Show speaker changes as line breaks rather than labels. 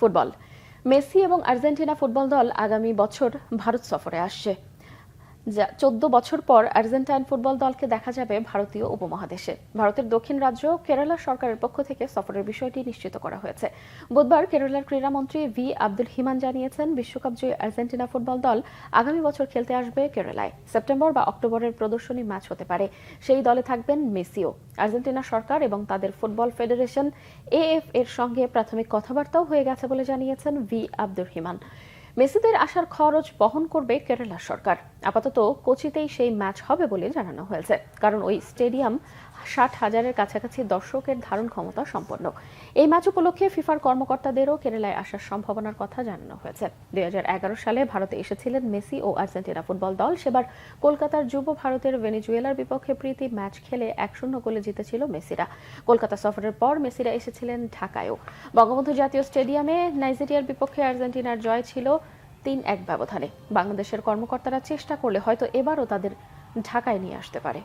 Football Messi এবং Argentina football দল আগামী বছর ভারত সফরে আসছে। 14 বছর পর আর্জেন্টাইন ফুটবল দলকে দেখা যাবে ভারতীয় উপমহাদেশে। ভারতের দক্ষিণ রাজ্য কেরালা সরকারের পক্ষ থেকে সফরের বিষয়টি নিশ্চিত করা হয়েছে। বুধবার কেরালার ক্রীড়ামন্ত্রী ভি আব্দুল হিমান জানিয়েছেন, বিশ্বকাপজয়ী আর্জেন্টিনা ফুটবল দল আগামী বছর খেলতে আসবে কেরালায়। সেপ্টেম্বর বা অক্টোবরের প্রদর্শনী ম্যাচ হতে পারে। সেই দলে থাকবেন মেসিও। আর্জেন্টিনা সরকার এবং তাদের ফুটবল ফেডারেশন এএফ এর সঙ্গে প্রাথমিক কথাবার্তাও হয়ে গেছে বলে জানিয়েছেন ভি আব্দুল হিমান। মেসিদের আসার খরচ বহন করবে কেরালা সরকার। আপাতত কোচিতেই সেই ম্যাচ হবে বলে জানানো হয়েছে, কারণ ওই স্টেডিয়াম 60,000-এর কাছাকাছি দর্শকের ধারণ ক্ষমতা সম্পন্ন। এই ম্যাচ উপলক্ষে ফিফার কর্মকর্তাদেরও কেরালায় আসার সম্ভাবনার কথা জানানো হয়েছে। 2011 সালে ভারতে এসেছিলেন মেসি ও আর্জেন্টিনা ফুটবল দল। সেবার কলকাতার যুব ভারতের ভেনেজুয়েলার বিপক্ষে প্রীতি ম্যাচ খেলে 1-0 গোলে জিতেছিল মেসিরা। কলকাতা সফরের পর মেসিরা এসেছিলেন ঢাকায়ও। বঙ্গবন্ধু জাতীয় স্টেডিয়ামে নাইজেরিয়ার বিপক্ষে আর্জেন্টিনার জয় ছিল 3-1 ব্যবধানে। বাংলাদেশের কর্মকর্তারা চেষ্টা করলে হয়তো এবারও তাদের ঢাকায় নিয়ে আসতে পারে।